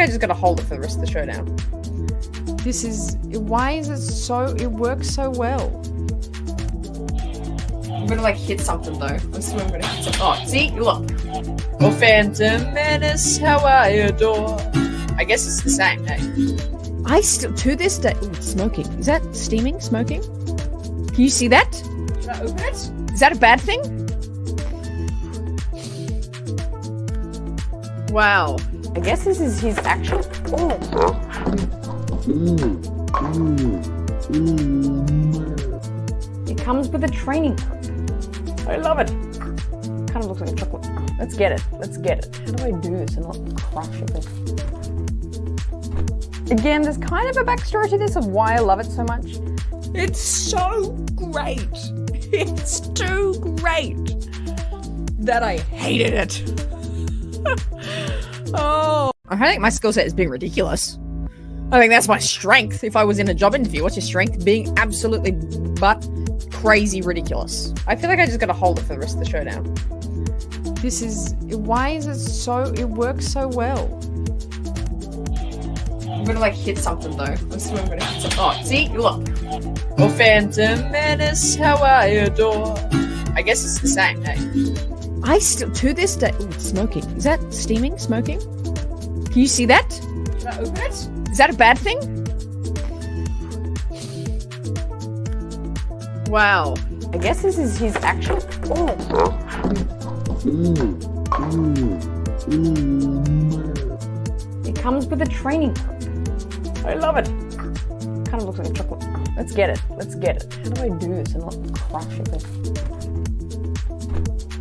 I just gotta hold it for the rest of the show now. Why is it so, it works so well? I'm gonna like hit something though. I swear I'm gonna hit something. Oh, see? Look. Oh, Phantom Menace, how I adore. I guess it's the same, hey? I still, to this day, ooh, it's smoking. Is that steaming? Smoking? Can you see that? Should I open it? Is that a bad thing? Wow. I guess this is his actual. Oh. It comes with a training cup. I love it. Kind of looks like a chocolate. Let's get it. Let's get it. How do I do this and not crash it? Again, there's kind of a backstory to this of why I love it so much. It's so great. It's too great that I hated it. Oh. I think my skill set is being ridiculous. I think that's my strength. If I was in a job interview, what's your strength? Being absolutely but crazy ridiculous. I feel like I just gotta hold it for the rest of the show now. Why is it so, it works so well? I'm gonna like hit something though. I swear I'm gonna hit something. Oh, see? Look. Oh, Phantom Menace, how I adore. I guess it's the same, hey? I still, to this day, ooh, it's smoking. Is that steaming? Smoking? Can you see that? Should I open it? Is that a bad thing? Wow. I guess this is his actual. Oh. It comes with a training cup. I love it. Kind of looks like a chocolate. Let's get it. Let's get it. How do I do this and not crash it?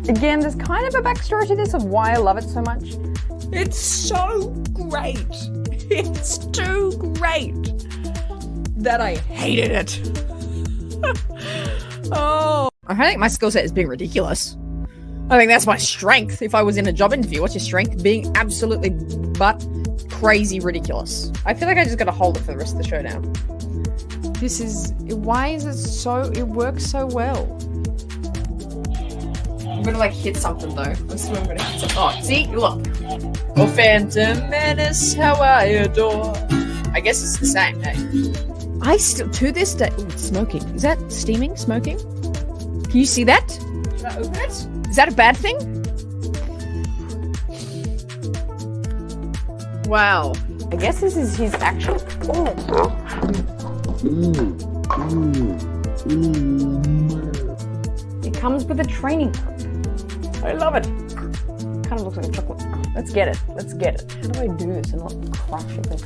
Again, there's kind of a backstory to this of why I love it so much. It's so great. It's too great that I hated it. Oh. I think my skill set is being ridiculous. I think that's my strength. If I was in a job interview, what's your strength? Being absolutely but crazy ridiculous. I feel like I just gotta hold it for the rest of the show now. Why is it so, it works so well? I'm gonna like hit something though. I swear I'm gonna hit something. Oh, see? Look. Oh, Phantom Menace, how I adore. I guess it's the same, hey? I still, to this day, ooh, it's smoking. Is that steaming? Smoking? Can you see that? Should I open it? Is that a bad thing? Wow. I guess this is his actual. Oh. It comes with a training cup. I love it. Kind of looks like a chocolate. Let's get it. Let's get it. How do I do this and not crash it?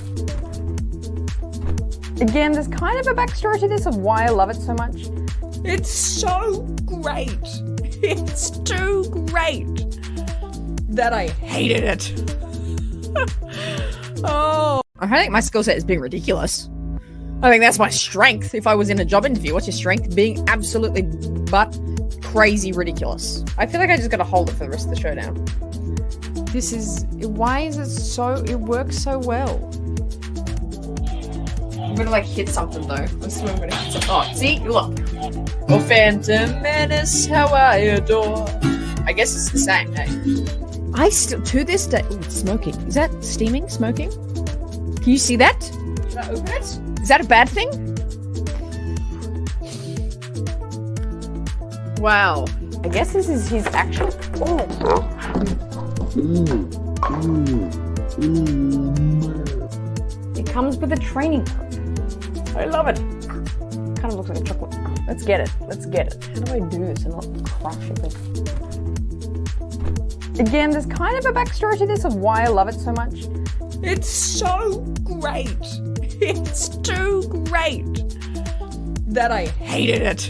Again, there's kind of a backstory to this of why I love it so much. It's so great. It's too great that I hated it. Oh. I think my skill set is being ridiculous. I think that's my strength. If I was in a job interview, what's your strength? Being absolutely but crazy ridiculous. I feel like I just gotta hold it for the rest of the show now. Why is it so, it works so well? I'm gonna like hit something though. I swear I'm gonna hit something. Oh, see? Look. Oh, Phantom Menace, how I adore. I guess it's the same, hey? I still, to this day, ooh, it's smoking. Is that steaming? Smoking? Can you see that? Should I open it? Is that a bad thing? Wow. I guess this is his actual. Oh. It comes with a training cup. I love it. Kind of looks like a chocolate. Let's get it. Let's get it. How do I do this and not crash it? Again, there's kind of a backstory to this of why I love it so much. It's so great. It's too great that I hated it.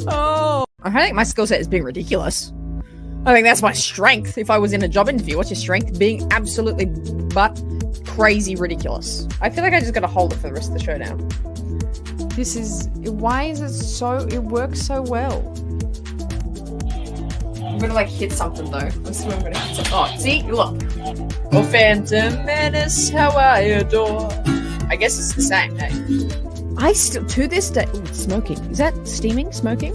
Oh. I think my skill set is being ridiculous. I think that's my strength. If I was in a job interview, what's your strength? Being absolutely but crazy ridiculous. I feel like I just gotta hold it for the rest of the show now. Why is it so, it works so well? I'm gonna like hit something though. I swear I'm gonna hit something. Oh, see? Look. Oh, Phantom Menace, how I adore. I guess it's the same, hey? I still, to this day, ooh, it's smoking. Is that steaming? Smoking?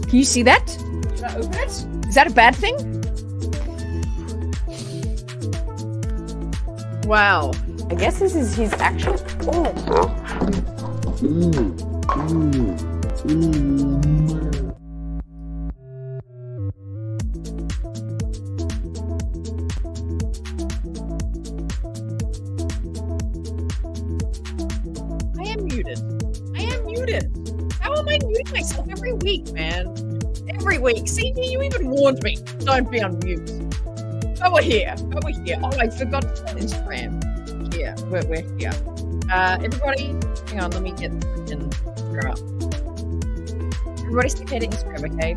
Can you see that? Should I open it? Is that a bad thing? Wow. I guess this is his action. Oh. I am muted. How am I muting myself every week, man? Every week. See, you even warned me. Don't be on mute. But we're here. Oh, I forgot to tell Instagram. Yeah, we're here. Everybody, hang on, let me get the freaking Instagram up. Everybody stay to Instagram, okay?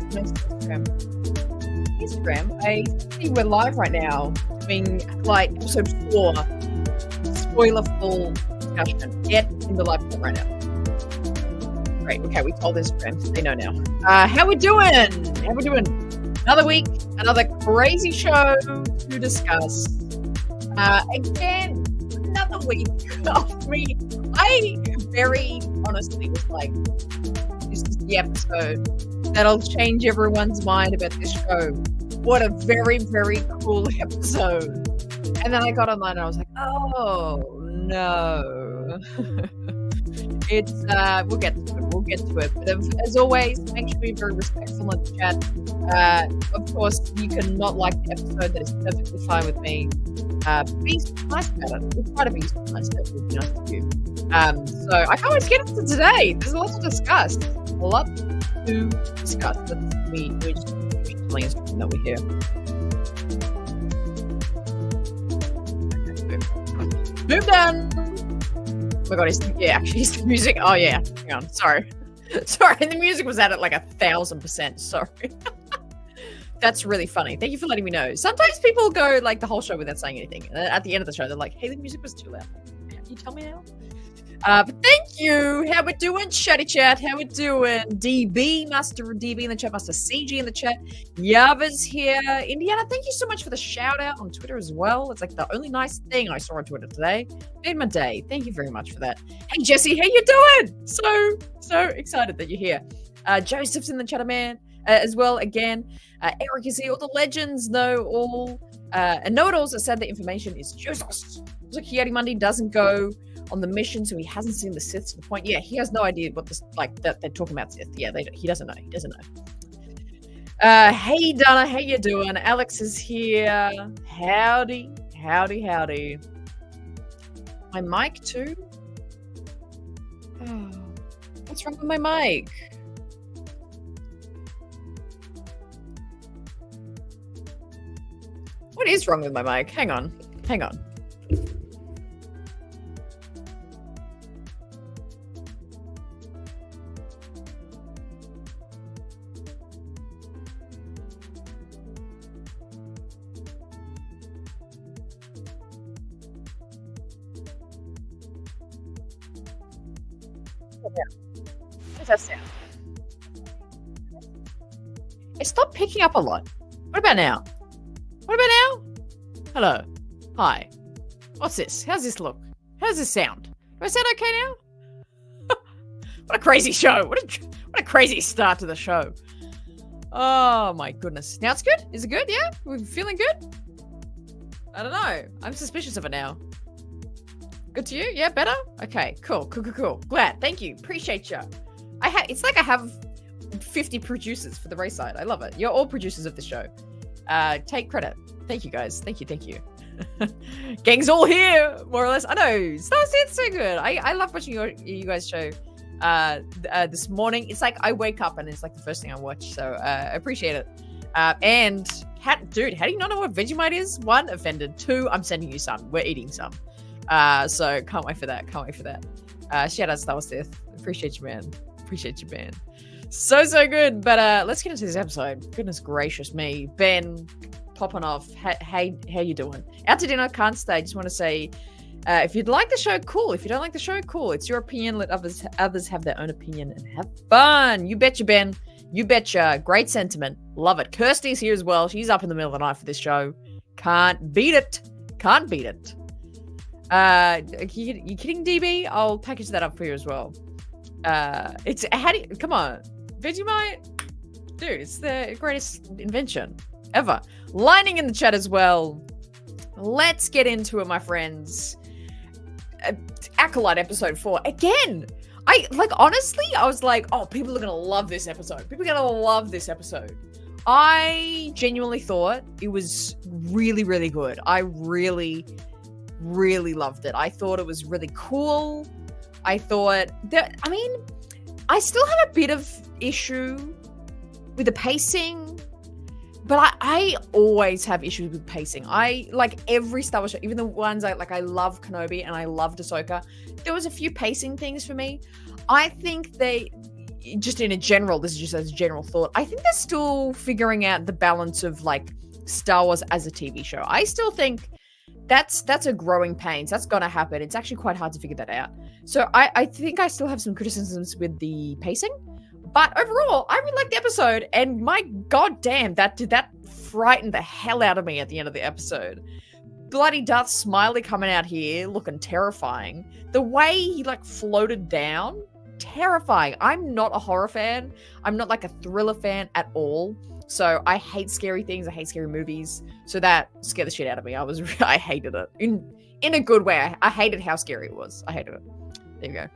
Instagram. I see we're live right now doing like episode 4 spoiler full discussion. Get in the live chat right now. Great, okay, we told Instagram, so they know now. How we doing? Another week, another crazy show to discuss. Again, another week of me. I very honestly was like, this is the episode that'll change everyone's mind about this show. What a very, very cool episode. And then I got online and I was like, oh no. It's we'll get to it. But as always, make sure you're very respectful in the chat. Of course, you can not like the episode. That is perfectly fine with me. Be nice about it. We'll try to be nice about it. We'll be nice to you. So I can't wait to get into today. There's a lot to discuss. That's me. We're just telling us that we're here. Okay, move down. Oh my god, he's the music. Oh yeah, hang on. Sorry, the music was at like 1,000%. Sorry. That's really funny. Thank you for letting me know. Sometimes people go like the whole show without saying anything. And at the end of the show, they're like, hey, the music was too loud. Can you tell me now? But thank you. How we doing, Chatty Chat? How we doing? DB, Master DB in the chat, Master CG in the chat. Yava's here. Indiana, thank you so much for the shout out on Twitter as well. It's like the only nice thing I saw on Twitter today. Made my day. Thank you very much for that. Hey, Jesse, how you doing? So excited that you're here. Joseph's in the chat, man, as well. Again, Eric is here. All the legends know all. And know-it-alls that said the information is useless. Looks like Yeti Mundi doesn't go on the mission, so he hasn't seen the Sith to the point. Yeah, he has no idea what this that they're talking about Sith. Yeah, he doesn't know. Hey Donna, how you doing? Alex is here. Howdy. My mic too. Oh, what's wrong with my mic? What is wrong with my mic? Hang on. What's that sound? It stopped picking up a lot. What about now? Hello. Hi. What's this? How's this look? How does this sound? Do I sound okay now? What a crazy show. What a crazy start to the show. Oh my goodness. Now it's good? Is it good? Yeah? We're feeling good? I don't know. I'm suspicious of it now. Good to you? Yeah, better? Okay, cool. Glad. Thank you. Appreciate you. It's like I have 50 producers for the race side. I love it. You're all producers of the show. Take credit. Thank you, guys. Thank you. Gang's all here, more or less. I know. Star Wars it's so good. I love watching you guys show this morning. It's like I wake up and it's like the first thing I watch. So I appreciate it. And dude, how do you not know what Vegemite is? 1, offended. 2, I'm sending you some. We're eating some. So can't wait for that. Shout out Star Wars Sith. Appreciate you, man. So good. But let's get into this episode. Goodness gracious me. Ben popping off. Hey, how you doing? Out to dinner, can't stay. Just want to say, if you'd like the show, cool. If you don't like the show, cool. It's your opinion. Let others have their own opinion and have fun. You betcha, Ben. You betcha. Great sentiment. Love it. Kirsty's here as well. She's up in the middle of the night for this show. Can't beat it. Are you kidding, DB? I'll package that up for you as well. Come on. Vegemite? Dude, it's the greatest invention ever. Lining in the chat as well. let's get into it, my friends. Acolyte episode 4. Again, honestly, I was like, oh, people are gonna love this episode. People are gonna love this episode. I genuinely thought it was really, really good. I really, really loved it. I thought it was really cool. I thought that, I still have a bit of issue with the pacing, but I always have issues with pacing. I like every Star Wars show, even the ones I love Kenobi and I loved Ahsoka. There was a few pacing things for me. I think they, just in a general, this is just as a general thought, I think they're still figuring out the balance of like Star Wars as a TV show. I still think that's a growing pains. That's gonna happen. It's actually quite hard to figure that out. So I think I still have some criticisms with the pacing. But overall, I really liked the episode, and my goddamn, that frightened the hell out of me at the end of the episode. Bloody Darth Smiley coming out here looking terrifying. The way he like floated down, terrifying. I'm not a horror fan. I'm not like a thriller fan at all. So I hate scary things. I hate scary movies. So that scared the shit out of me. I hated it in a good way. I hated how scary it was. I hated it. There you go.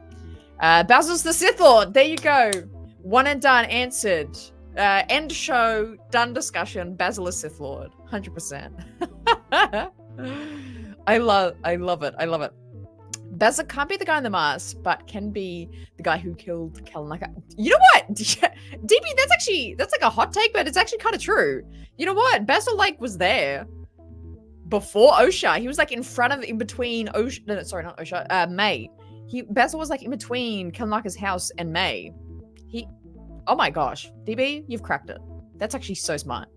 Basil's the Sith Lord. There you go. One and done, answered. End show, done discussion. Basil is Sith Lord. 100%. I love it. I love it. Basil can't be the guy in the mask, but can be the guy who killed Kalnaka. You know what? DB, that's like a hot take, but it's actually kind of true. You know what? Basil like was there before Osha. He was like in between Osha. No, sorry, not Osha. May. Basil was like in between Kalnaka's house and May. Oh my gosh, DB, you've cracked it. That's actually so smart.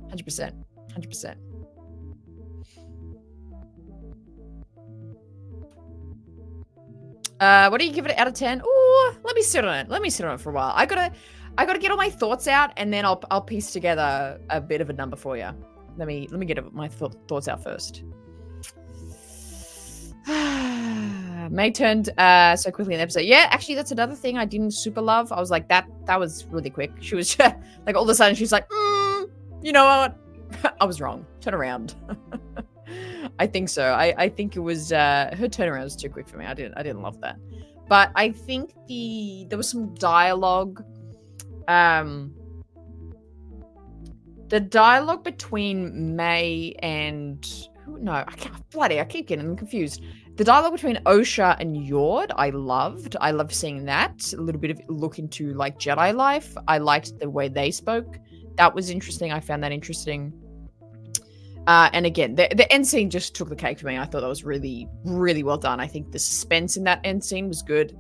100%. 100%. What do you give it out of 10? Ooh, let me sit on it. Let me sit on it for a while. I gotta get all my thoughts out, and then I'll piece together a bit of a number for you. Let me get my thoughts out first. May turned so quickly in the episode. Yeah, actually, that's another thing I didn't super love. I was like, that was really quick. She was like, all of a sudden, she's like, you know what? I was wrong. Turn around. I think so. I think it was her turnaround was too quick for me. I didn't love that. But I think there was some dialogue. The dialogue between May and I keep getting them confused. The dialogue between Osha and Yord, I loved. I loved seeing that. A little bit of look into like Jedi life. I liked the way they spoke. That was interesting. I found that interesting. And again, the end scene just took the cake for me. I thought that was really, really well done. I think the suspense in that end scene was good.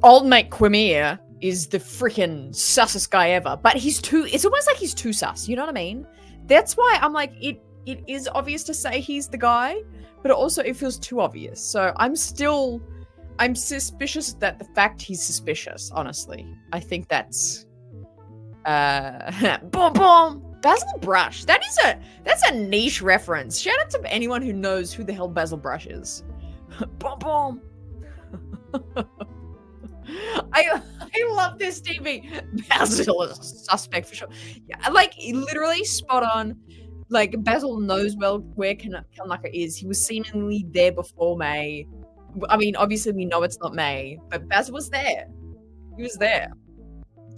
Old mate Quimir is the freaking sussest guy ever, but it's almost like he's too sus. You know what I mean? That's why I'm like, it is obvious to say he's the guy, but also it feels too obvious. So I'm suspicious that the fact he's suspicious, honestly. I think that's boom boom. Basil Brush. That's a niche reference. Shout out to anyone who knows who the hell Basil Brush is. Boom boom. I love this TV. Basil is a suspect for sure. Yeah, like literally spot on. Like Basil knows well where Kalnaka is. He was seemingly there before May. I mean, obviously we know it's not May, but Basil was there. He was there.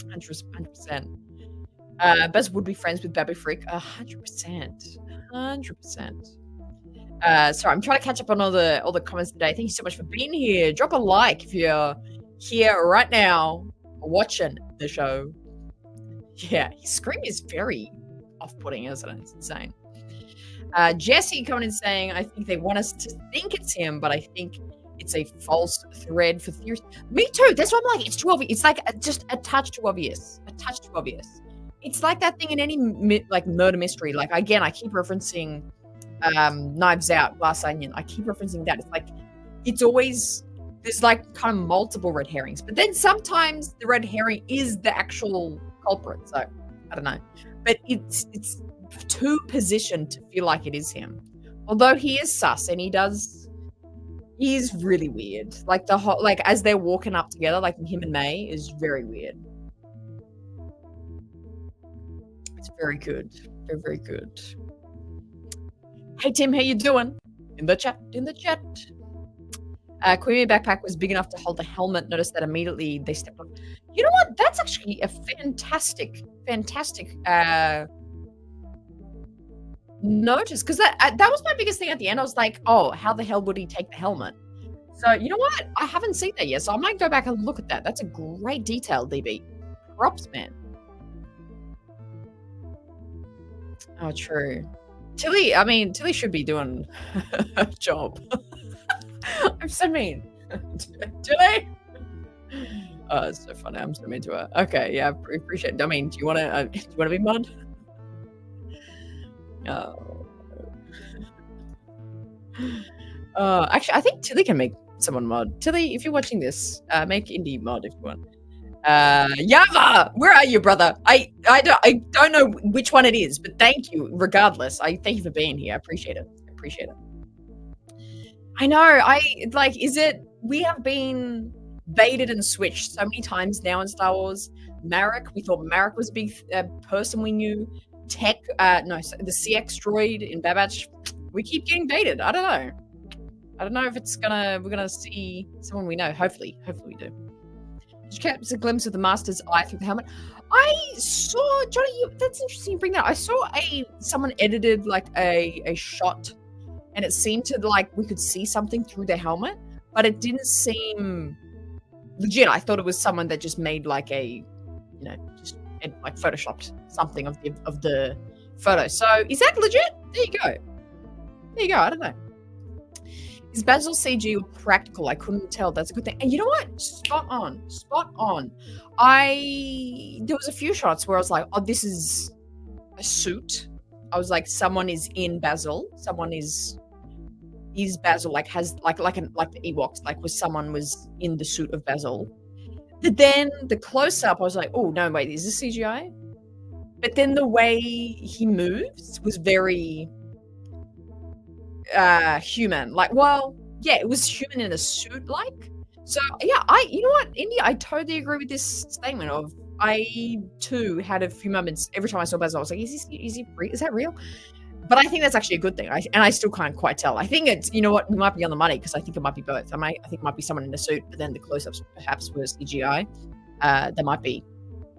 100%. Basil would be friends with Babu Frick. 100%. 100%. Sorry, I'm trying to catch up on all the comments today. Thank you so much for being here. Drop a like if you're here right now watching the show. Yeah, his scream is very off-putting, isn't it? It's insane. Jesse coming in saying, I think they want us to think it's him, but I think it's a false thread for theories. Me too. That's why I'm like, it's too obvious. It's like just a touch too obvious. A touch too obvious. It's like that thing in any like murder mystery. Like again, I keep referencing Knives Out, Glass Onion. I keep referencing that. It's like it's always there's like kind of multiple red herrings, but then sometimes the red herring is the actual culprit. So I don't know, but it's too positioned to feel like it is him. Although he is sus and he is really weird. Like the whole like as they're walking up together, like him and May is very weird. It's very good. Very, very good. Hey Tim, how you doing? In the chat. Queenie backpack was big enough to hold the helmet. Noticed that immediately they stepped on. You know what? That's actually a fantastic notice, because that was my biggest thing at the end. I was like, oh, how the hell would he take the helmet? So you know what? I haven't seen that yet, so I might go back and look at that. That's a great detail, DB. Props, man. Oh, true. Tilly should be doing a job. I'm so mean. Tilly! Oh, it's so funny. I'm so mean to her. Okay, yeah, I appreciate it. I mean, do you want to be mod? Oh. Actually, I think Tilly can make someone mod. Tilly, if you're watching this, make indie mod if you want. Yava, where are you, brother? I don't know which one it is, but thank you regardless. I thank you for being here. I appreciate it. I know. We have been baited and switched so many times now in Star Wars. Marek, we thought Marek was a big person we knew. Tech, the CX droid in Babbage. We keep getting baited. I don't know if we're gonna see someone we know. Hopefully we do. Just catch a glimpse of the Master's eye through the helmet. I saw, Johnny, that's interesting you bring that. I saw someone edited like a shot, and it seemed to like we could see something through their helmet, but it didn't seem legit. I thought it was someone that just made like just like photoshopped something of the photo. So is that legit? There you go. I don't know. Is Basil CG or practical? I couldn't tell. That's a good thing. And you know what? Spot on. There was a few shots where I was like, oh, this is a suit. I was like, someone is in Basil. Someone is Basil, like has like the Ewoks, like someone was in the suit of Basil. But then the close up, I was like, oh no, wait, is this CGI? But then the way he moves was very human. Like, well, yeah, it was human in a suit, like. So yeah, you know what, Indy, I totally agree with this statement of I too had a few moments every time I saw Basil, I was like, is that real? But I think that's actually a good thing. I still can't quite tell. I think it's, you know what, we might be on the money because I think it might be both. I think it might be someone in a suit, but then the close-ups perhaps were CGI. That might be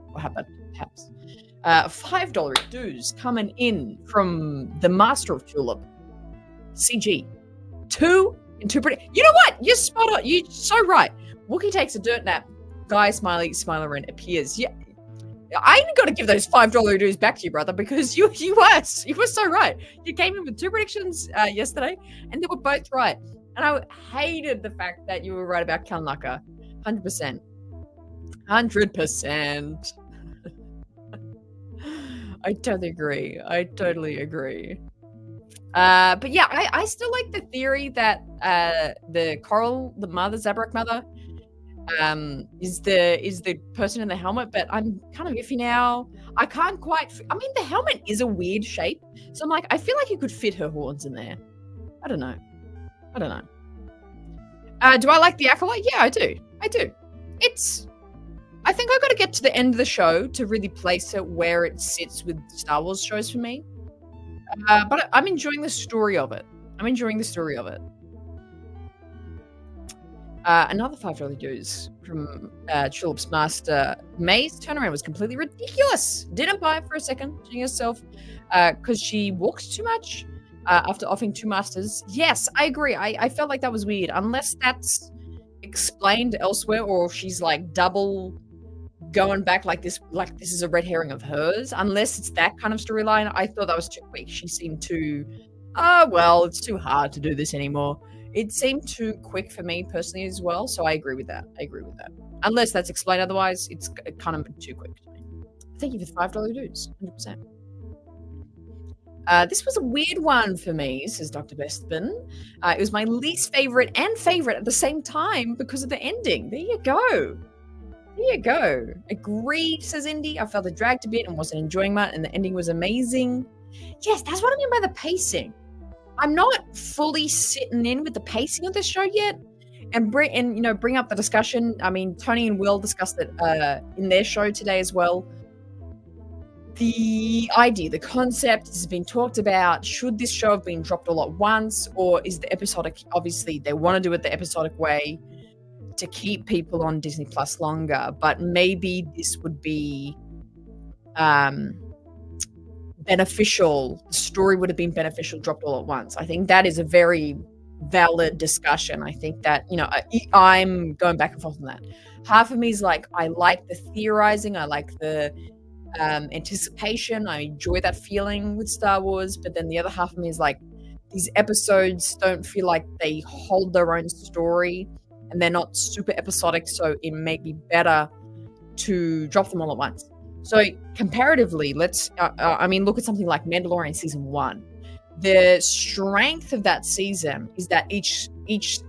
what happened, perhaps. $5 dues coming in from the Master of Tulip. CG. 2 and 2 pretty. You know what? You're spot on. You're so right. Wookiee takes a dirt nap. Guy smiley smiler appears. Yeah. I got to give those $5 dues back to you, brother, because you were so right. You came in with 2 predictions yesterday, and they were both right. And I hated the fact that you were right about Kalnaka. 100%. 100%. I totally agree. But yeah, I still like the theory that the Coral, the Zabrak mother, is the person in the helmet, but I'm kind of iffy now. I can't quite. I mean, the helmet is a weird shape, so I'm like, I feel like you could fit her horns in there. I don't know. Do I like the Acolyte? Yeah, I do. I think I've got to get to the end of the show to really place it where it sits with Star Wars shows for me. But I'm enjoying the story of it. Another $5 dues from Tulip's Master. May's turnaround was completely ridiculous. Didn't buy it for a second to herself because she walked too much after offering 2 masters. Yes, I agree. I felt like that was weird. Unless that's explained elsewhere, or if she's like double going back like this is a red herring of hers. Unless it's that kind of storyline, I thought that was too quick. She seemed too, it's too hard to do this anymore. It seemed too quick for me personally as well, so I agree with that. Unless that's explained otherwise, it's kind of too quick to me. Thank you for the $5 dues, 100%. This was a weird one for me, says Dr. Bestman. It was my least favorite and favorite at the same time because of the ending. There you go. Agreed, says Indy. I felt it dragged a bit and wasn't enjoying much, and the ending was amazing. Yes, that's what I mean by the pacing. I'm not fully sitting in with the pacing of this show yet, and bring up the discussion. I mean, Tony and Will discussed it in their show today as well. the idea, the concept has been talked about. Should this show have been dropped all at once, or is the episodic? Obviously, they want to do it the episodic way to keep people on Disney Plus longer, but maybe this would be beneficial. The story would have been beneficial dropped all at once. I think that is a very valid discussion. I think that, I'm going back and forth on that. Half of me is like, I like the theorizing, I like the anticipation, I enjoy that feeling with Star Wars, but then the other half of me is like, these episodes don't feel like they hold their own story and they're not super episodic, so it may be better to drop them all at once. So comparatively, look at something like Mandalorian season 1. The strength of that season is that each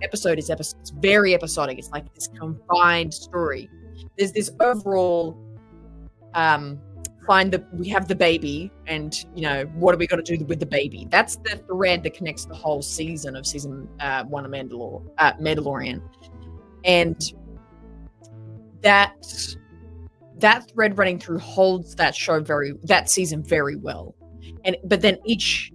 episode is it's very episodic. It's like this combined story. There's this overall we have the baby, and what are we going to do with the baby? That's the thread that connects the whole season of season 1 of Mandalorian, and that thread running through holds that season very well. But then each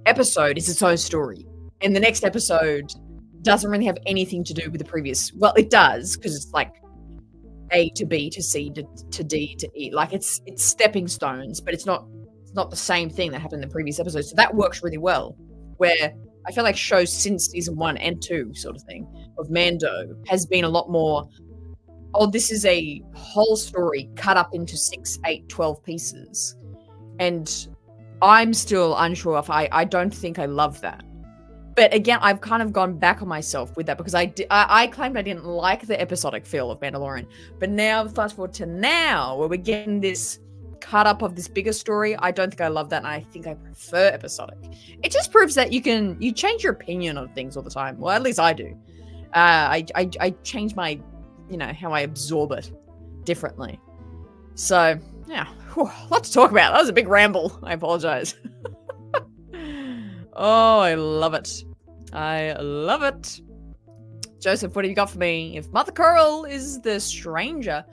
episode is its own story, and the next episode doesn't really have anything to do with the previous. Well, it does, because it's like A to B to C to D to E. Like it's stepping stones, but it's not the same thing that happened in the previous episode. So that works really well. Where I feel like shows since season 1 and 2 sort of thing of Mando has been a lot more, this is a whole story cut up into 6, 8, 12 pieces. And I'm still unsure if I don't think I love that. But again, I've kind of gone back on myself with that, because I claimed I didn't like the episodic feel of Mandalorian. But now, fast forward to now, where we're getting this cut up of this bigger story, I don't think I love that, and I think I prefer episodic. It just proves that you change your opinion on things all the time. Well, at least I do. I change my, how I absorb it differently. So, yeah, a lot to talk about. That was a big ramble. I apologize. Oh, I love it. I love it. Joseph, what have you got for me? If Mother Coral is the stranger,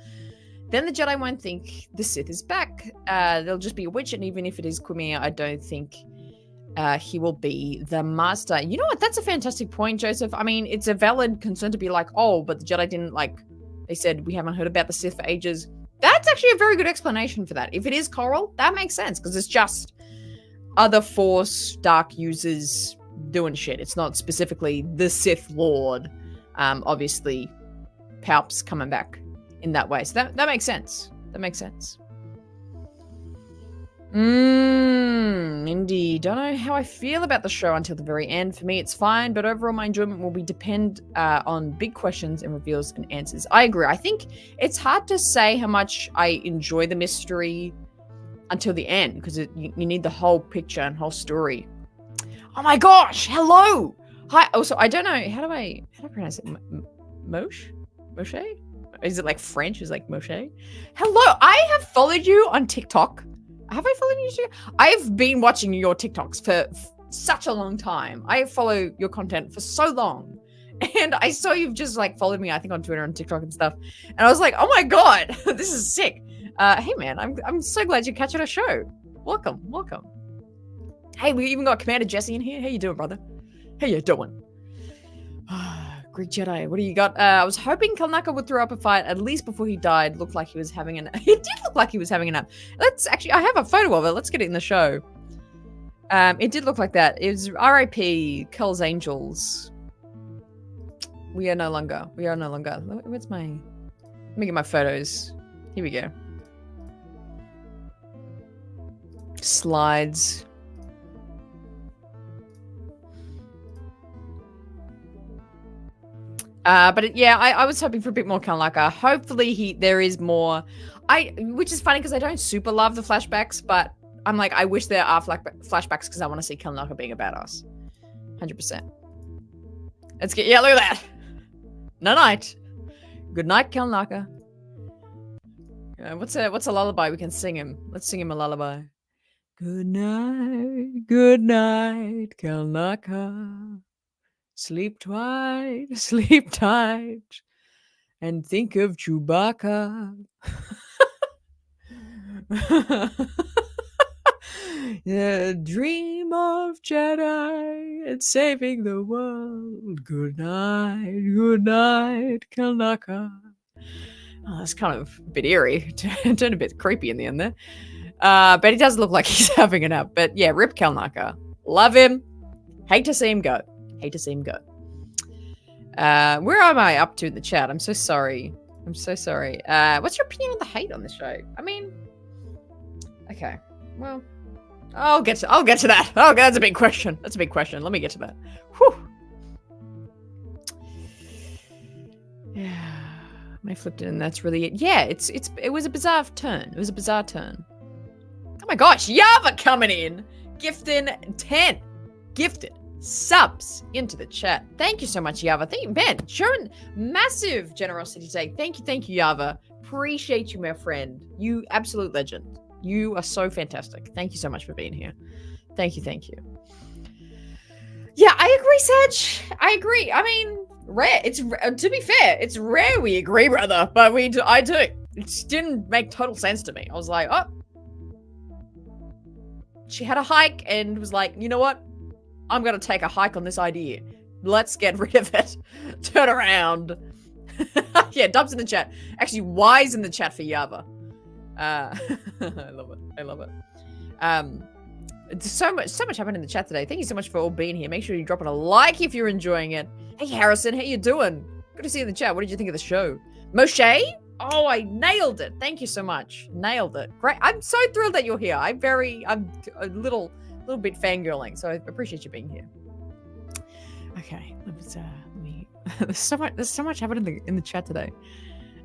then the Jedi won't think the Sith is back. They'll just be a witch, and even if it is Quimir, I don't think he will be the master. You know what? That's a fantastic point, Joseph. I mean, it's a valid concern to be like, but the Jedi didn't, they said, we haven't heard about the Sith for ages. That's actually a very good explanation for that. If it is Coral, that makes sense, because it's just other Force dark users doing shit. It's not specifically the Sith Lord. Obviously, Palp's coming back in that way. So that makes sense. That makes sense. Indeed. Don't know how I feel about the show until the very end. For me, it's fine, but overall my enjoyment will depend on big questions and reveals and answers. I agree. I think it's hard to say how much I enjoy the mystery until the end, because you need the whole picture and whole story. Oh my gosh! Hello! Hi. Also, I don't know, how do I pronounce it? Moshe? Is it like French? Is like Moshe? Hello! I have followed you on TikTok. Have I followed you? I've been watching your TikToks for such a long time. I follow your content for so long. And I saw you've just followed me, I think, on Twitter and TikTok and stuff. And I was like, oh my God, this is sick. Hey man, I'm so glad you're catching a show. Welcome. Hey, we even got Commander Jesse in here. How you doing, brother? How you doing? Greek Jedi, what do you got? I was hoping Kalnaka would throw up a fight at least before he died. Looked like he was having an... It did look like he was having a nap. I have a photo of it. Let's get it in the show. It did look like that. It was R.I.P. Kel's Angels. We are no longer. Where's my... Let me get my photos. Here we go. Slides. I was hoping for a bit more Kalnaka. Hopefully there is more. Which is funny because I don't super love the flashbacks, but I'm like, I wish there are flashbacks because I want to see Kalnaka being a badass. 100%. Look at that. Night. Good night, Kalnaka. What's a lullaby we can sing him? Let's sing him a lullaby. Good night, Kalnaka. Sleep tight, and think of Chewbacca. Yeah, dream of Jedi and saving the world. Good night, Kanaka. Oh, that's kind of a bit eerie. Turned a bit creepy in the end there. But he does look like he's having a nap. But yeah, Rip Kalnaka. Love him. Hate to see him go. Hate to see him go. Where am I up to in the chat? I'm so sorry. I'm so sorry. What's your opinion on the hate on this show? I mean, okay. Well, I'll get to that. Oh, that's a big question. That's a big question. Let me get to that. Whew. Yeah. I flipped it and that's really it. Yeah, it was a bizarre turn. It was a bizarre turn. Oh my gosh, Yava coming in. Gifting 10 gifted subs into the chat. Thank you so much, Yava. Thank you, man. Showing massive generosity today. Thank you, Yava. Appreciate you, my friend. You absolute legend. You are so fantastic. Thank you so much for being here. Thank you. Yeah, I agree, Sedge. I agree. I mean, rare. It's to be fair, it's rare we agree, brother. But I do. It just didn't make total sense to me. I was like, oh. She had a hike and was like, you know what? I'm going to take a hike on this idea. Let's get rid of it. Turn around. Yeah, Dub's in the chat. Actually, Y's in the chat for Yava. I love it. So much happened in the chat today. Thank you so much for all being here. Make sure you drop it a like if you're enjoying it. Hey, Harrison, how you doing? Good to see you in the chat. What did you think of the show? Moshe? Oh, I nailed it. Thank you so much. Nailed it. Great. I'm so thrilled that you're here. I'm a little bit fangirling, so I appreciate you being here. Okay, there's so much happening in the chat today.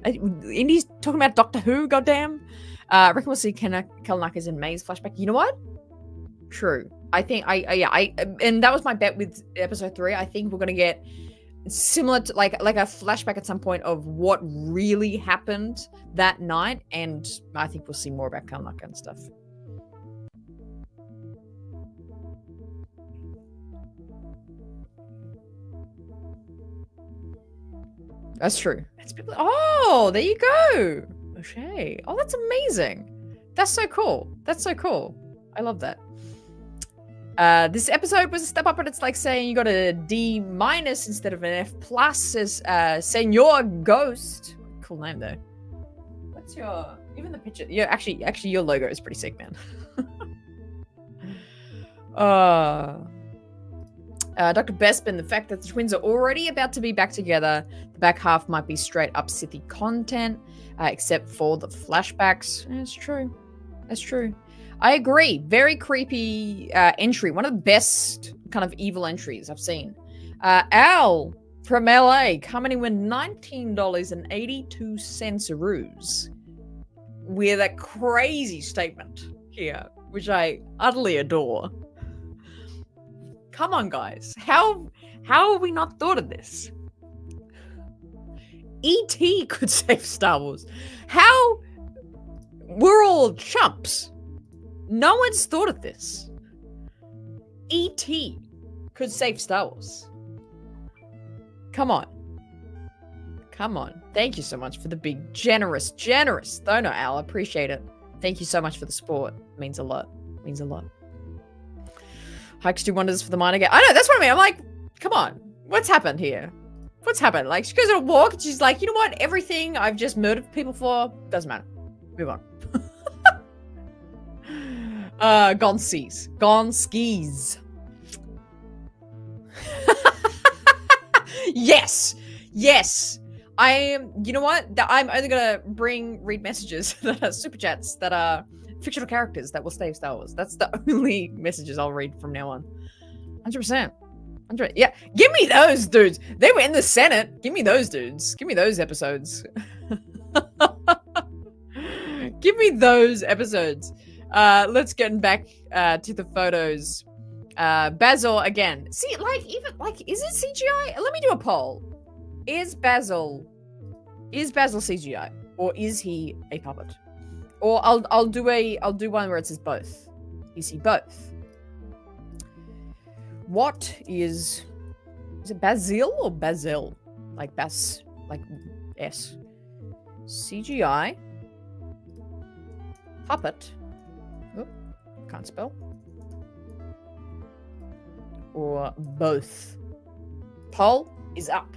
Indy's talking about Doctor Who. Goddamn. I reckon we'll see Kalnaka's in May's flashback. You know what? True. I think and that was my bet with episode 3. I think we're gonna get similar to like a flashback at some point of what really happened that night, and I think we'll see more about Kalnaka and stuff. That's true. Oh, there you go. O'Shea. Oh, that's amazing. That's so cool. I love that. This episode was a step up, but it's like saying you got a D- instead of an F+, says Senor Ghost. Cool name though. What's your even the picture? Yeah, actually your logo is pretty sick, man. Dr. Bespin, the fact that the twins are already about to be back together, the back half might be straight up Sithy content, except for the flashbacks. It's true. That's true. I agree. Very creepy entry. One of the best kind of evil entries I've seen. Al from LA coming in with $19.82 a ruse with a crazy statement here, which I utterly adore. Come on, guys. How have we not thought of this? E.T. could save Star Wars. How? We're all chumps. No one's thought of this. E.T. could save Star Wars. Come on. Thank you so much for the big, generous donor, Al. I appreciate it. Thank you so much for the support. It means a lot. Hikes do wonders for the mind again. I know, that's what I mean. I'm like, come on. What's happened here? What's happened? Like, she goes on a walk and she's like, you know what? Everything I've just murdered people for doesn't matter. Move on. Gone skis. Yes. I am, you know what? I'm only gonna read messages that are super chats that are fictional characters that will save Star Wars. That's the only messages I'll read from now on. 100%. Yeah, give me those dudes. They were in the Senate. Give me those dudes. Give me those episodes. Give me those episodes. Let's get back to the photos. Basil again. See, like, even like, is it CGI? Let me do a poll. Is Basil CGI, or is he a puppet? Or I'll do one where it says both. Is he both? What is it Basil or Basil? Like S. CGI. Puppet. Oh, can't spell. Or both. Poll is up.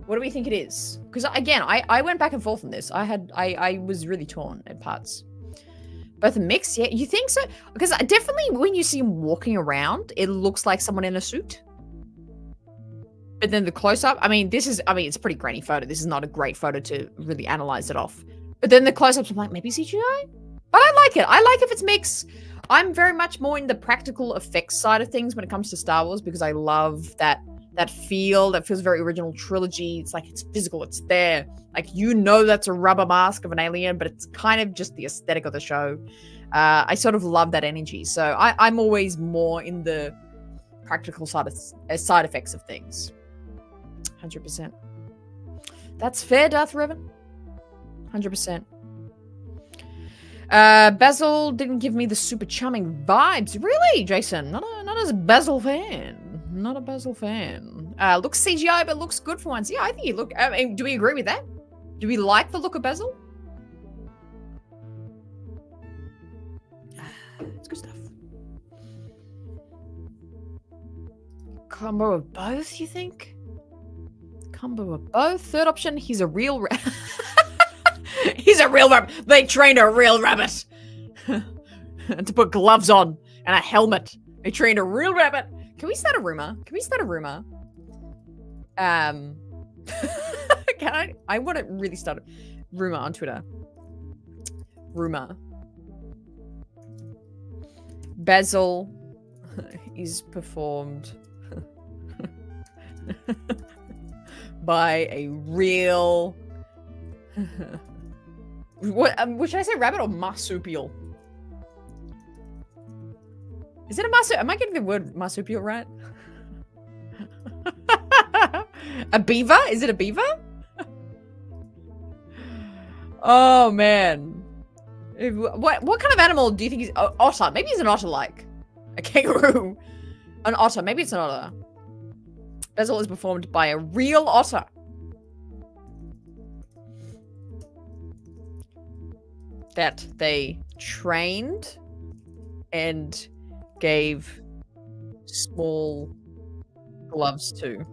What do we think it is? Because again, I went back and forth on this. I was really torn at parts. Both a mix, yeah. You think so? Because definitely when you see him walking around, it looks like someone in a suit. But then the close-up, it's a pretty grainy photo. This is not a great photo to really analyze it off. But then the close-ups, I'm like, maybe CGI? But I like it. I like if it's mixed. I'm very much more in the practical effects side of things when it comes to Star Wars because I love that feel that feels very original trilogy. It's like it's physical, it's there. Like that's a rubber mask of an alien, but it's kind of just the aesthetic of the show. I sort of love that energy. So I'm always more in the practical side effects of things. 100%. That's fair, Darth Revan. 100%. Basil didn't give me the super charming vibes. Really, Jason? Not as a Basil fan. Not a Basil fan. Looks CGI, but looks good for once. Yeah, I think do we agree with that? Do we like the look of Basil? It's good stuff. Combo of both, you think? Combo of both. Third option, he's a real he's a real rabbit. They trained a real rabbit to put gloves on and a helmet. They trained a real rabbit. Can we start a rumor? Can I want to really start a rumor on Twitter. Rumor. Basil is performed by a real what should I say, rabbit or marsupial? Is it a marsupial? Am I getting the word marsupial right? A beaver? Is it a beaver? Oh man. What kind of animal do you think he's otter? Maybe he's an otter-like. A kangaroo. An otter. Maybe it's an otter. Basil is performed by a real otter. That they trained and gave small gloves to.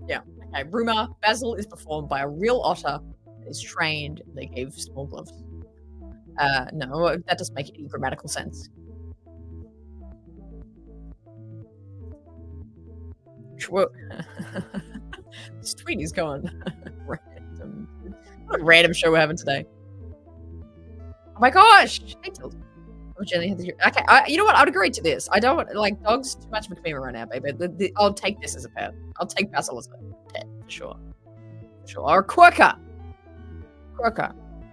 Yeah. Okay. Rumor: Basil is performed by a real otter that is trained. They gave small gloves. No, that doesn't make any grammatical sense. This tweet is going random. What a random show we're having today. Oh my gosh! Okay, you know what? I'd agree to this. I don't want dogs. Too much McMeema right now, baby. I'll take this as a pet. I'll take Basil as a pet for sure. Or a quokka,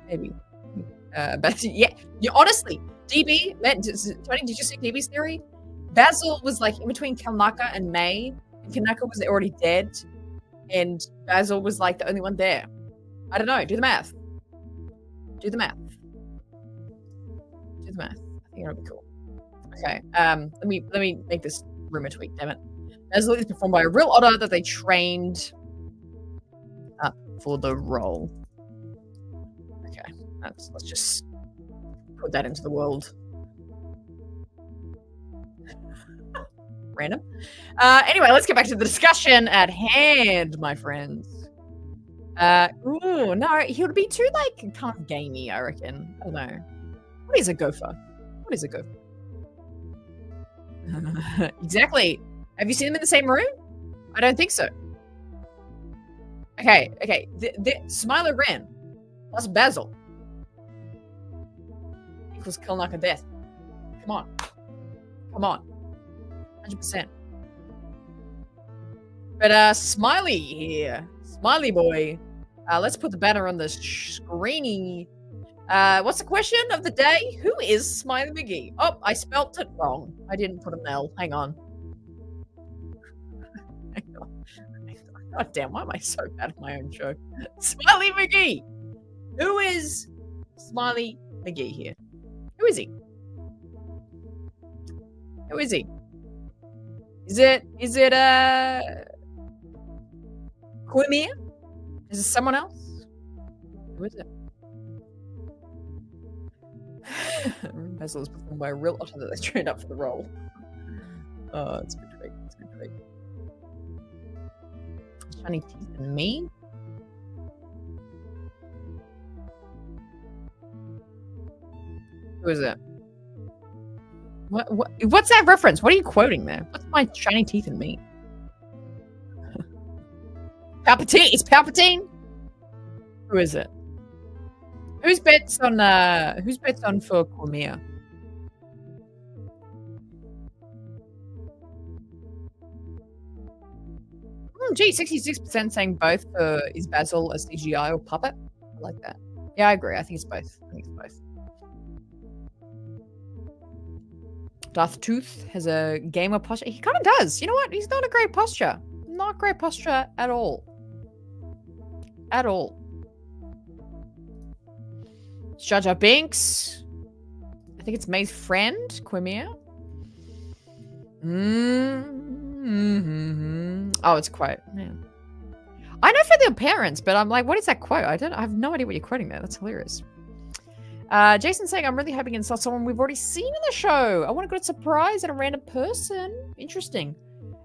maybe. But yeah, honestly, DB. Tony, did you see DB's theory? Basil was like in between Kalnaka and May. Kanaka was already dead, and Basil was like the only one there. I don't know. Do the math. I think it'll be cool. Okay. Let me make this rumor tweet. Damn it. Basil is performed by a real otter that they trained up for the role. Okay. Let's just put that into the world. Random. Anyway, let's get back to the discussion at hand, my friends. Ooh, no, he would be too kind of gamey, I reckon. I don't know. What is a gopher? Exactly. Have you seen them in the same room? I don't think so. Okay. The Smiler Ren plus Basil equals Kilnaka death. Come on. 100%. But Smiley here. Smiley boy. Let's put the banner on the screeny. What's the question of the day? Who is Smiley McGee? Oh, I spelt it wrong. I didn't put an L. Hang on. God damn, why am I so bad at my own show? Smiley McGee! Who is Smiley McGee here? Who is he? Is it Quimir? Is it someone else? Who is it? Basil is performed by a real otter that they trained up for the role. Oh, it's a good trait. It's a good trait. Shiny teeth and me? Who is it? What's that reference? What are you quoting there? What's my shiny teeth and me? Palpatine? It's Palpatine? Who is it? Whose bets on for Cormier? Gee, 66% saying both for is Basil a CGI or puppet? I like that. Yeah, I agree. I think it's both. Darth Tooth has a gamer posture. He kind of does. You know what? He's not a great posture. Not great posture at all. At all. Jar Jar Binks. I think it's May's friend, Quimia. Oh, it's a quote. Yeah. I know for their parents, but I'm like, what is that quote? I have no idea what you're quoting there. That's hilarious. Jason's saying, I'm really hoping it's not someone we've already seen in the show. I want a good surprise and a random person. Interesting.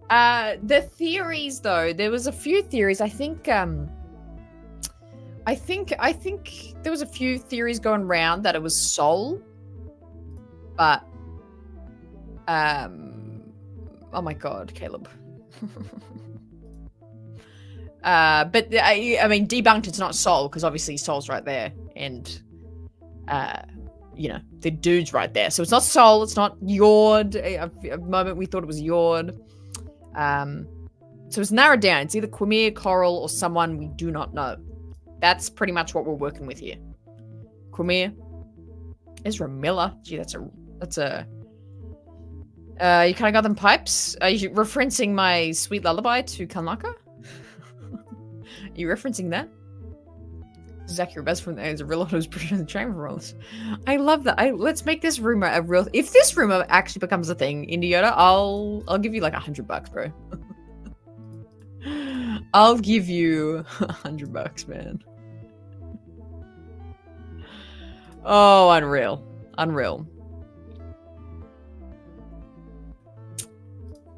The theories, though, there was a few theories. I think there was a few theories going around that it was Sol, but oh my god, Caleb. But I mean, debunked. It's not Sol because obviously Sol's right there, and you know, the dude's right there. So it's not Sol. It's not Yord. A moment we thought it was Yord. So it's narrowed down. It's either Quimir, Coral, or someone we do not know. That's pretty much what we're working with here. Quimir, Ezra Miller. Gee, that's a. You kind of got them pipes. Are you referencing my sweet lullaby to Kanaka? You referencing that? Zach, your best friend is a real one who's pushing the train roles. I love that. Let's make this rumor a real. If this rumor actually becomes a thing, Indiota, I'll give you like $100, bro. I'll give you $100, man. Oh, unreal.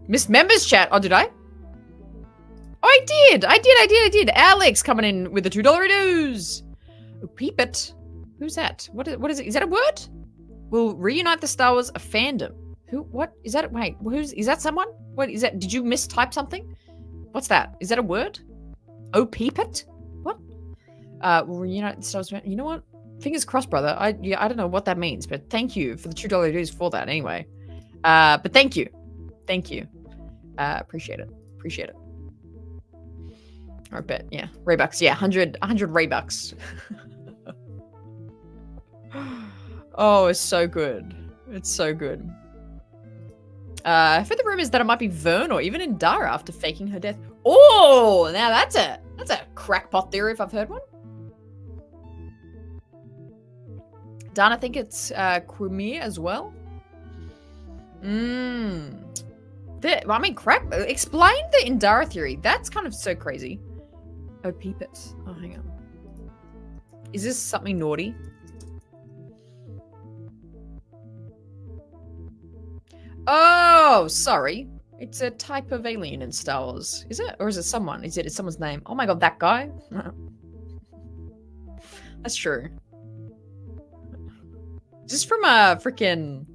Missed members chat. Oh, did I? Oh, I did. Alex coming in with the $2 dues. Oh, peep it. Who's that? What is it? Is that a word? We'll reunite the Star Wars fandom. Who? What? Is that? Wait, is that someone? What is that? Did you mistype something? What's that? Is that a word? Oh, peep it? What? We'll reunite the Star Wars fandom. You know what? Fingers crossed, brother. I don't know what that means, but thank you for the $2 dues for that anyway. But thank you. Appreciate it. Or bet, yeah. Raybucks, yeah. 100 Raybucks. Oh, it's so good. I've heard the rumors that it might be Vern or even Indara after faking her death. Oh, now that's a crackpot theory if I've heard one. Dan, I think it's Quimir as well. Explain the Indara theory. That's kind of so crazy. Oh, peep it. Oh, hang on. Is this something naughty? Oh, sorry. It's a type of alien in Star Wars. Is it? Or is it someone? Is it someone's name? Oh my god, that guy? That's true. Is this from a freaking...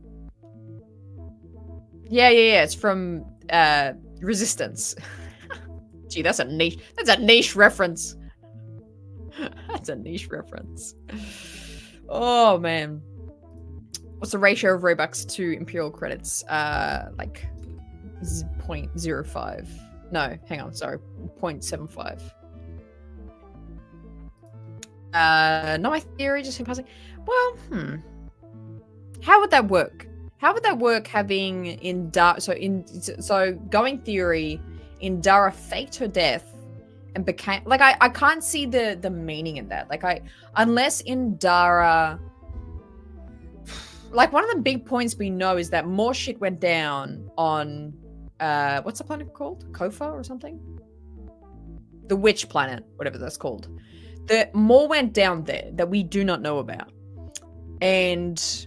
Yeah. It's from Resistance. Gee, that's a niche reference. That's a niche reference. Oh man. What's the ratio of Robux to Imperial credits? Like 0.05. No, hang on, sorry. 0.75. Not my theory, just in passing. Well, how would that work? How would that work having so going theory, Indara faked her death and became like I can't see the meaning in that. Like unless Indara, like one of the big points we know is that more shit went down on what's the planet called? Kofa or something? The witch planet, whatever that's called. The more went down there that we do not know about. and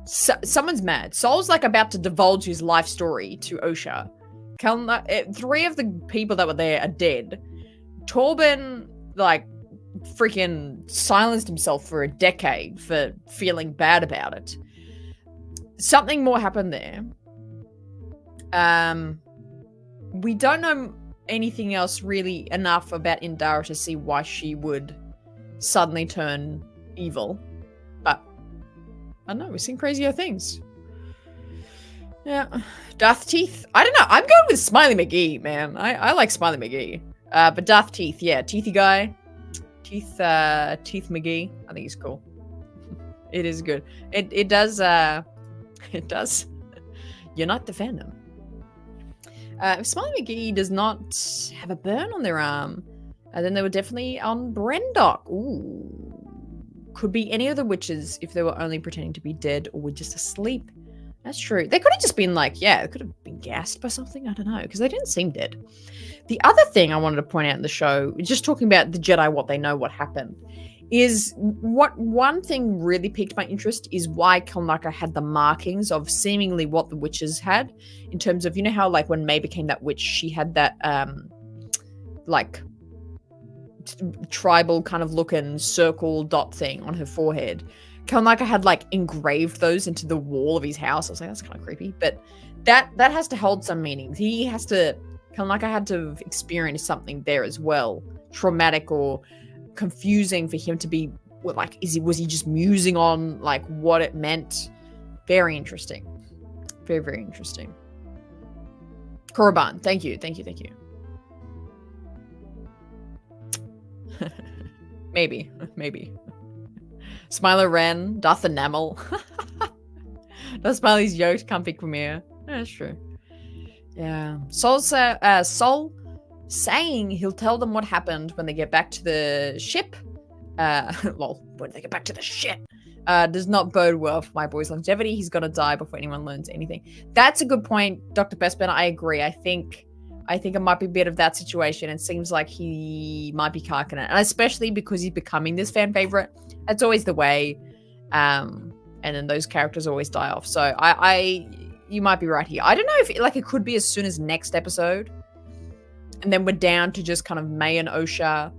someone's mad. Sol's like about to divulge his life story to Osha. Three of the people that were there are dead. Torben, like, freaking silenced himself for a decade for feeling bad about it. Something more happened there. We don't know anything else really enough about Indara to see why she would suddenly turn evil. But I don't know, we've seen crazier things. Yeah. Darth Teeth. I don't know. I'm going with Smiley McGee, man. I like Smiley McGee. But Darth Teeth, yeah. Teethy guy. Teeth McGee. I think he's cool. It is good. It does unite the fandom. If Smiley McGee does not have a burn on their arm, then they were definitely on Brendock. Ooh. Could be any of the witches if they were only pretending to be dead or were just asleep. That's true. They could have just been like, yeah, they could have been gassed by something. I don't know, because they didn't seem dead. The other thing I wanted to point out in the show, just talking about the Jedi, what they know, what happened, is one thing really piqued my interest is why Kalnaka had the markings of seemingly what the witches had, in terms of, you know how like when May became that witch, she had that like tribal kind of looking circle dot thing on her forehead. Kalnaka had like engraved those into the wall of his house. I was like, that's kind of creepy, but that has to hold some meaning. Kalnaka had to have experienced something there as well, traumatic or confusing for him to be like, was he just musing on like what it meant? Very interesting. Very, very interesting. Korriban, thank you. Maybe. Smiler Ren, Darth Enamel. Darth Smiley's yoked comfy Quimere. Yeah, that's true. Yeah. Sol saying he'll tell them what happened when they get back to the ship. When they get back to the ship. Does not bode well for my boy's longevity. He's got to die before anyone learns anything. That's a good point, Dr. Bestman. I agree. I think it might be a bit of that situation. It seems like he might be carking it. And especially because he's becoming this fan favorite. That's always the way. And then those characters always die off. So you might be right here. I don't know if it could be as soon as next episode. And then we're down to just kind of May and Osha,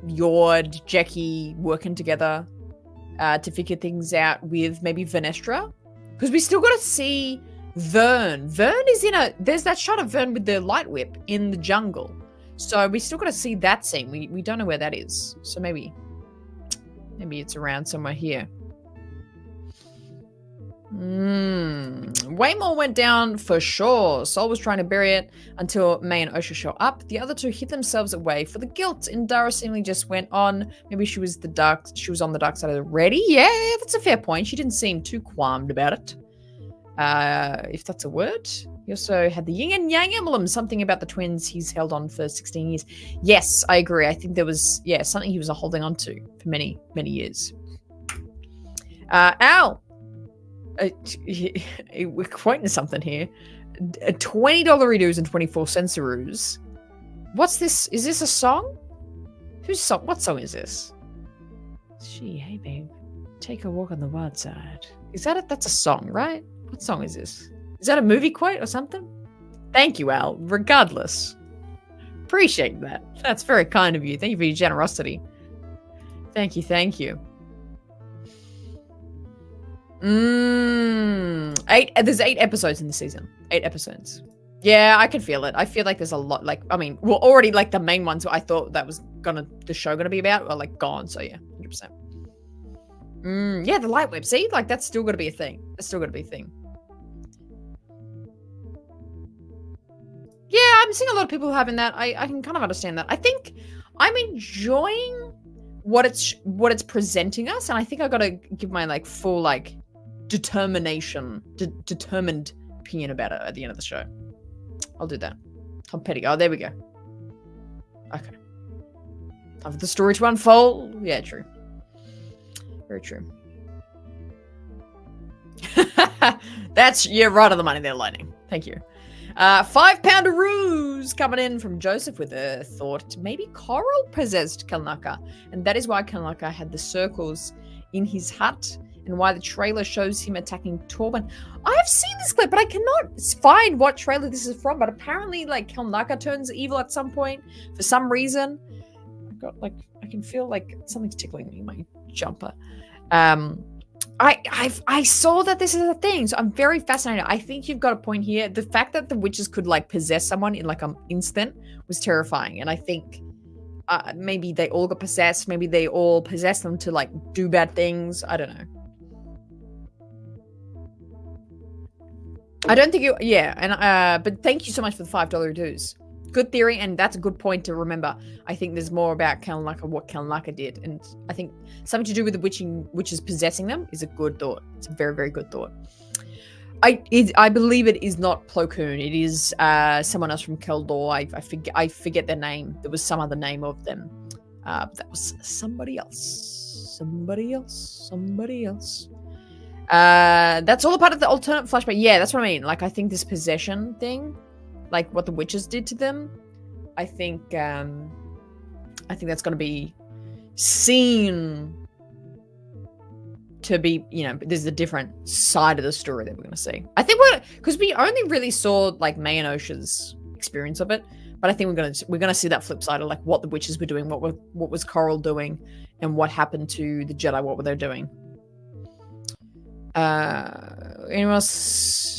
Yord, Jackie working together to figure things out with maybe Venestra. Because we still got to see Vern. Vern is there's that shot of Vern with the light whip in the jungle. So we still got to see that scene. We don't know where that is. So maybe it's around somewhere here. Waymore went down for sure. Sol was trying to bury it until May and Osha show up. The other two hid themselves away for the guilt. Indara seemingly just went on. Maybe she was on the dark side already. Yeah, that's a fair point. She didn't seem too qualmed about it. If that's a word. He also had the yin and yang emblem, something about the twins he's held on for 16 years. Yes, I agree. I think there was, something he was holding on to for many, many years. Al. We're quoting something here. $20 Doritos and 24 Sensoros. What's this? Is this a song? Whose song? What song is this? Hey babe, take a walk on the wild side. Is that it? That's a song, right? What song is this? Is that a movie quote or something? Thank you, Al. Regardless. Appreciate that. That's very kind of you. Thank you for your generosity. Thank you. There's 8 episodes in the season. 8 episodes. Yeah, I can feel it. I feel like there's a lot, already the main ones I thought that was the show gonna be about are gone. So yeah, 100%. Yeah, the light whip. See, that's still gonna be a thing. Yeah, I'm seeing a lot of people having that. I can kind of understand that. I think I'm enjoying what it's presenting us, and I think I gotta give my full determined opinion about it at the end of the show. I'll do that. Tom Petty. Oh, there we go. Okay. Time for the story to unfold. Yeah, true. Very true. You're right on the money there, Lightning. Thank you. 5-pounder-roos coming in from Joseph with a thought maybe Coral possessed Kalnaka, and that is why Kalnaka had the circles in his hut and why the trailer shows him attacking Torben. I have seen this clip, but I cannot find what trailer this is from. But apparently, like, Kalnaka turns evil at some point for some reason. I've got, like, I can feel like something's tickling me in my jumper. I saw that this is a thing, so I'm very fascinated. I think you've got a point here. The fact that the witches could, like, possess someone in, like, an instant was terrifying, and I think maybe they all got possessed. Maybe they all possessed them to, like, do bad things. I don't know. I don't think it, yeah, and but thank you so much for the $5 dues. Good theory, and that's a good point to remember. I think there's more about Kalnaka, what Kalnaka did, and I think something to do with the witches possessing them is a good thought. It's a very, very good thought. I believe it is not Plo Koon. It is someone else from Keldor. I forget their name. There was some other name of them. That was somebody else. Somebody else. That's all a part of the alternate flashback. Yeah, that's what I mean. Like, I think this possession thing, like what the witches did to them, I think that's going to be seen to be, you know, there's a different side of the story that we're going to see. I think because we only really saw like May and Osha's experience of it, but I think we're going to see that flip side of like what the witches were doing, what was Coral doing, and what happened to the Jedi, what were they doing. Anyone else?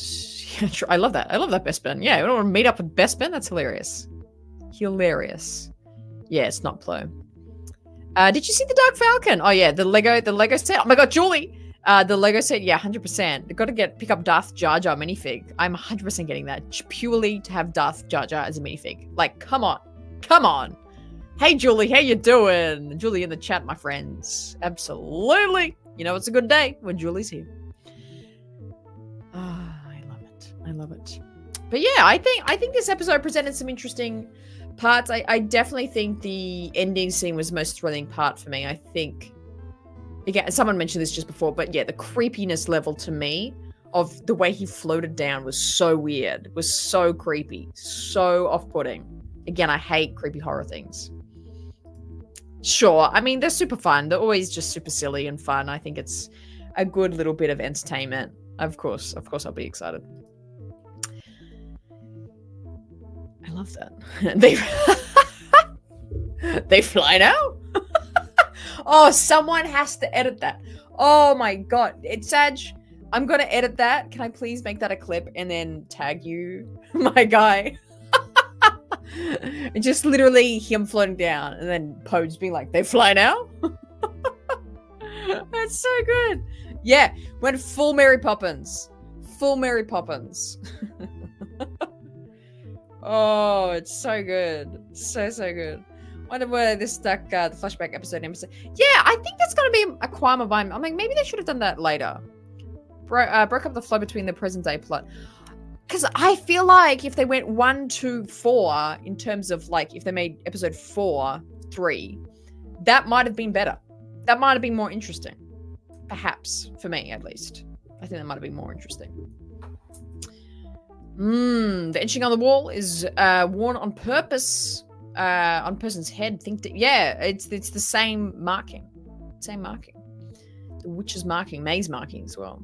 Yeah, I love that. I love that Bespin. Yeah, we want to meet up with Bespin. That's hilarious. Hilarious. Yeah, it's not Plo. Did you see the Dark Falcon? Oh yeah, the Lego set. Oh my god, Julie. The Lego set. Yeah, 100%. They've got to pick up Darth Jar Jar minifig. I'm 100% getting that purely to have Darth Jar Jar as a minifig. Like, come on. Hey Julie, how you doing? Julie in the chat, my friends. Absolutely. You know, it's a good day when Julie's here. I love it. But yeah, I think this episode presented some interesting parts. I definitely think the ending scene was the most thrilling part for me. I think, again, someone mentioned this just before, but yeah, the creepiness level to me of the way he floated down was so weird, was so creepy, so off-putting. Again, I hate creepy horror things. Sure, I mean, they're super fun. They're always just super silly and fun. I think it's a good little bit of entertainment. Of course, I'll be excited. I love that. They fly now? Oh, someone has to edit that. Oh my god. It's Sag. I'm going to edit that. Can I please make that a clip and then tag you, my guy? And just literally him floating down and then Poe just being like, they fly now? That's so good. Yeah, went full Mary Poppins. Full Mary Poppins. Oh, it's so good. So good. Wonder where this stuck the flashback episode. Yeah, I think that's going to be a qualm of mine. I mean, maybe they should have done that later. Broke up the flow between the present day plot. Because I feel like if they went 1, 2, 4, in terms of like, if they made episode 4, 3, that might have been better. That might have been more interesting. Perhaps, for me at least. I think that might have been more interesting. The etching on the wall is worn on purpose on person's head. Yeah, it's the same marking. Same marking. The witch's marking, May's marking as well.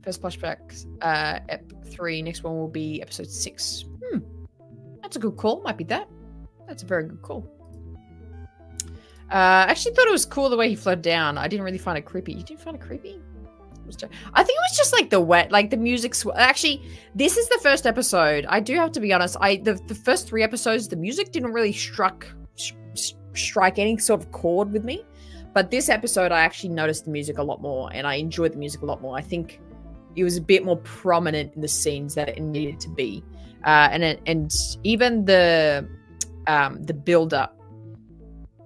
First flashback, ep 3. Next one will be episode 6. That's a good call. Might be that. That's a very good call. I actually thought it was cool the way he floated down. I didn't really find it creepy. You didn't find it creepy? I think it was just like the wet, like the music. Actually, this is the first episode. I do have to be honest. The first 3 episodes, the music didn't really strike any sort of chord with me. But this episode, I actually noticed the music a lot more, and I enjoyed the music a lot more. I think it was a bit more prominent in the scenes that it needed to be, and even the build up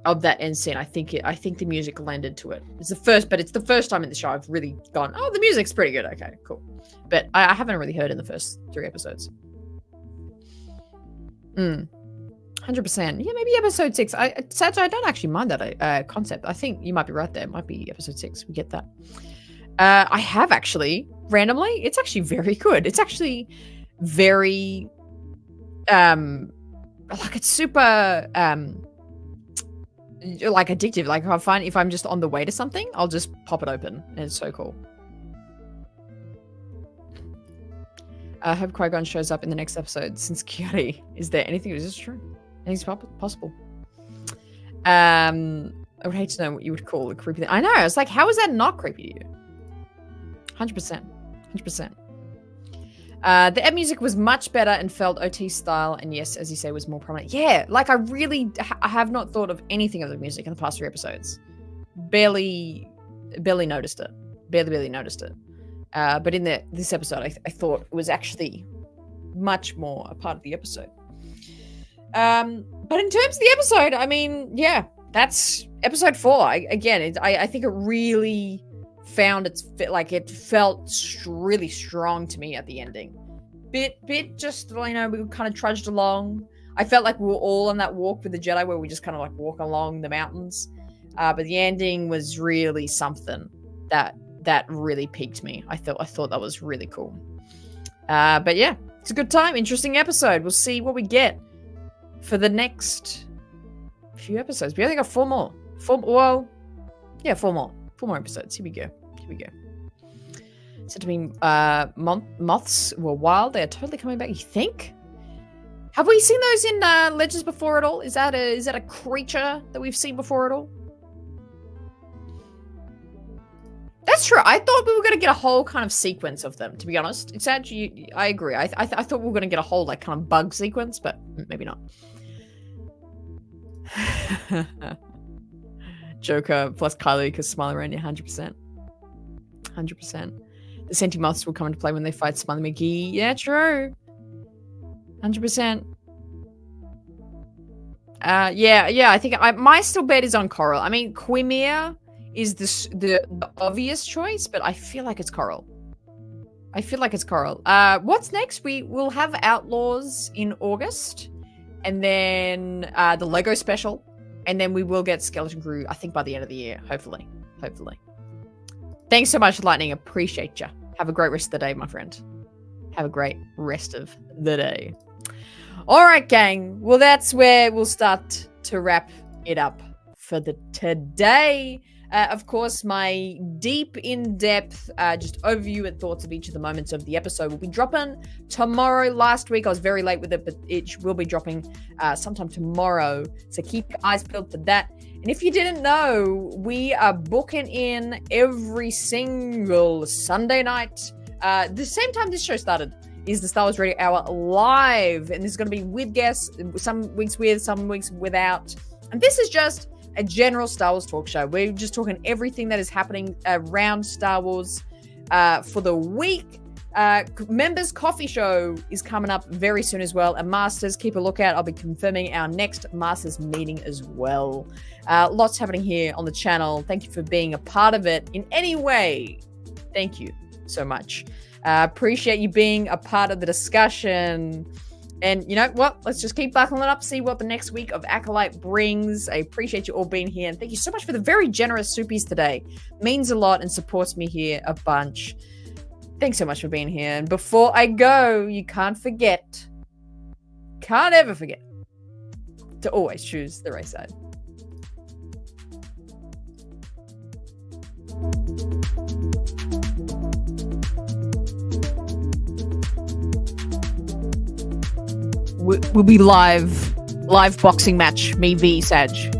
of that end scene, I think the music lended to it. It's the first time in the show I've really gone, oh, the music's pretty good. Okay, cool. But I haven't really heard in the first 3 episodes. 100%. Yeah, maybe episode 6. Sadly, I don't actually mind that concept. I think you might be right there. It might be episode 6. We get that. I have actually, randomly, it's actually very good. It's actually very, like it's super, like addictive. Like if I'm just on the way to something, I'll just pop it open, and it's so cool. I hope Qui-Gon shows up in the next episode. Since Kiari is there, anything is true. Anything's possible. I would hate to know what you would call a creepy thing. I know. It's like, how is that not creepy to you? 100%. 100%. The ed music was much better and felt OT style, and yes, as you say, was more prominent. Yeah, like I really I have not thought of anything of the music in the past 3 episodes. Barely noticed it. Barely noticed it. But in this episode, I thought it was actually much more a part of the episode. But in terms of the episode, I mean, yeah, that's episode 4. I think it really found its fit. Like it felt really strong to me at the ending. Bit just, we kind of trudged along. I felt like we were all on that walk with the Jedi where we just kind of like walk along the mountains. But the ending was really something that really piqued me. I thought that was really cool. But yeah, it's a good time. Interesting episode. We'll see what we get for the next few episodes. We only got 4 more. 4 more. 4 more episodes. Here we go. Said to me, moths were wild. They are totally coming back. You think? Have we seen those in Legends before at all? Is that a creature that we've seen before at all? That's true. I thought we were going to get a whole kind of sequence of them, to be honest. It's actually, I agree. I thought we were going to get a whole like kind of bug sequence, but maybe not. Joker plus Kylie because Smiley around you, 100%. 100%. The Senti Moths will come into play when they fight Smiley McGee. Yeah, true. 100%. Yeah. I think my still bet is on Coral. I mean, Quimir is the obvious choice, but I feel like it's Coral. What's next? We will have Outlaws in August, and then the Lego special, and then we will get Skeleton Crew, I think, by the end of the year, hopefully. Thanks so much, Lightning. Appreciate you. Have a great rest of the day, my friend. Have a great rest of the day. All right, gang. Well, that's where we'll start to wrap it up for today. Of course, my deep, in-depth, just overview and thoughts of each of the moments of the episode will be dropping tomorrow. Last week, I was very late with it, but it will be dropping sometime tomorrow. So keep your eyes peeled for that. And if you didn't know, we are booking in every single Sunday night. The same time this show started is the Star Wars Radio Hour live. And this is going to be with guests, some weeks with, some weeks without. And this is just a general Star Wars talk show. We're just talking everything that is happening around Star Wars for the week. Members Coffee Show is coming up very soon as well. And Masters, keep a lookout. I'll be confirming our next Masters meeting as well. Lots happening here on the channel. Thank you for being a part of it in any way. Thank you so much. Appreciate you being a part of the discussion. And you know what? Let's just keep buckling up, see what the next week of Acolyte brings. I appreciate you all being here. And thank you so much for the very generous soupies today. Means a lot and supports me here a bunch. Thanks so much for being here. And before I go, you can't ever forget to always choose the right side. We'll be live boxing match, me v Sag.